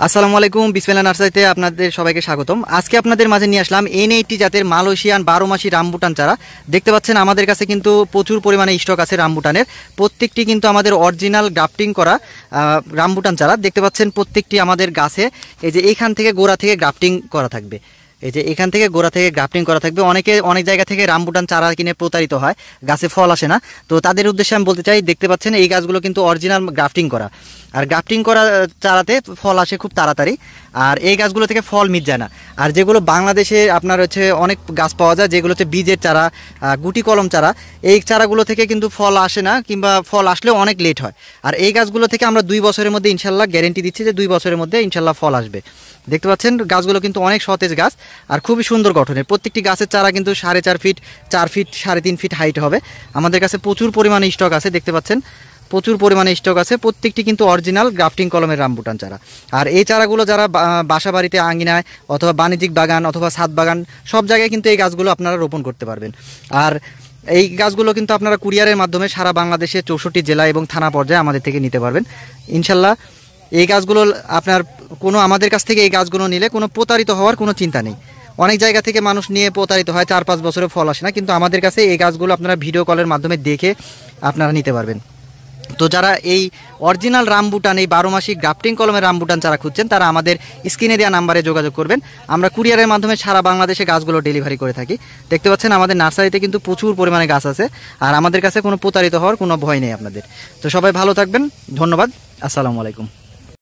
আসসালামু আলাইকুম, বিসমিল্লাহ নার্সারিতে আপনাদের সবাইকে স্বাগতম। আজকে আপনাদের মাঝে নিয়ে আসলাম N80 জাতের মালয়েশিয়ান 12 মাসি রামবুটান চারা। দেখতে পাচ্ছেন আমাদের কাছে কিন্তু প্রচুর পরিমাণে স্টক আছে রামবুটানের। প্রত্যেকটি কিন্তু আমাদের অরিজিনাল গ্রাফটিং করা রামবুটান চারা। দেখতে পাচ্ছেন প্রত্যেকটি আমাদের গাছে এই যে এইখান থেকে গোড়া থেকে গ্রাফটিং করা থাকবে। এই যে এখান থেকে গোড়া থেকে গ্রাফটিং করা থাকবে। অনেকে অনেক জায়গা থেকে রামবুটান চারা কিনে প্রতারিত হয়, গাছে ফল আসে না। তো তাদের উদ্দেশ্যে আমি বলতে চাই, দেখতে পাচ্ছেন এই গাছগুলো কিন্তু অরিজিনাল গ্রাফটিং করা, আর গ্রাফটিং করা চারাতে ফল আসে খুব তাড়াতাড়ি, আর এই গাছগুলো থেকে ফল মিট যায় না। আর যেগুলো বাংলাদেশে আপনার হচ্ছে অনেক গাছ পাওয়া যায়, যেগুলো হচ্ছে বীজের চারা, গুটি কলম চারা, এই চারাগুলো থেকে কিন্তু ফল আসে না, কিংবা ফল আসলেও অনেক লেট হয়। আর এই গাছগুলো থেকে আমরা 2 বছরের মধ্যে ইনশাল্লাহ গ্যারেন্টি দিচ্ছি যে 2 বছরের মধ্যে ইনশাল্লাহ ফল আসবে। দেখতে পাচ্ছেন গাছগুলো কিন্তু অনেক সতেজ গাছ আর খুবই সুন্দর গঠনের। প্রত্যেকটি গাছের চারা কিন্তু 4.5 ফিট, 4 ফিট, 3.5 ফিট হাইট হবে। আমাদের কাছে প্রচুর পরিমাণে স্টক আছে, দেখতে পাচ্ছেন প্রচুর পরিমাণে স্টক আছে। প্রত্যেকটি কিন্তু অরিজিনাল গ্রাফটিং কলমের রামবুটান চারা। আর এই চারাগুলো যারা বাসা বাড়িতে, আঙিনায়, অথবা বাণিজ্যিক বাগান অথবা ছাদ বাগান, সব জায়গায় কিন্তু এই গাছগুলো আপনারা রোপণ করতে পারবেন। আর এই গাছগুলো কিন্তু আপনারা কুরিয়ারের মাধ্যমে সারা বাংলাদেশে 64 জেলা এবং থানা পর্যায়ে আমাদের থেকে নিতে পারবেন ইনশাল্লাহ। এই গাছগুলো আপনার আমাদের কাছ থেকে এই গাছগুলো নিলে কোনো প্রতারিত হওয়ার কোনো চিন্তা নেই। অনেক জায়গা থেকে মানুষ নিয়ে প্রতারিত হয়, 4-5 বছরে ফল আসে না, কিন্তু আমাদের কাছে এই গাছগুলো আপনারা ভিডিও কলের মাধ্যমে দেখে আপনারা নিতে পারবেন। তো যারা এই অরিজিনাল রামবুটান, এই 12 মাসি গ্রাফটিং কলমের রামবুটান চারা খুঁজছেন, তারা আমাদের স্ক্রিনে দেওয়া নাম্বারে যোগাযোগ করবেন। আমরা কুরিয়ারের মাধ্যমে সারা বাংলাদেশে গাছগুলো ডেলিভারি করে থাকি। দেখতে পাচ্ছেন আমাদের নার্সারিতে কিন্তু প্রচুর পরিমাণে গাছ আছে, আর আমাদের কাছে কোনো প্রতারিত হওয়ার কোনো ভয় নেই আপনাদের। তো সবাই ভালো থাকবেন, ধন্যবাদ, আসসালামু আলাইকুম।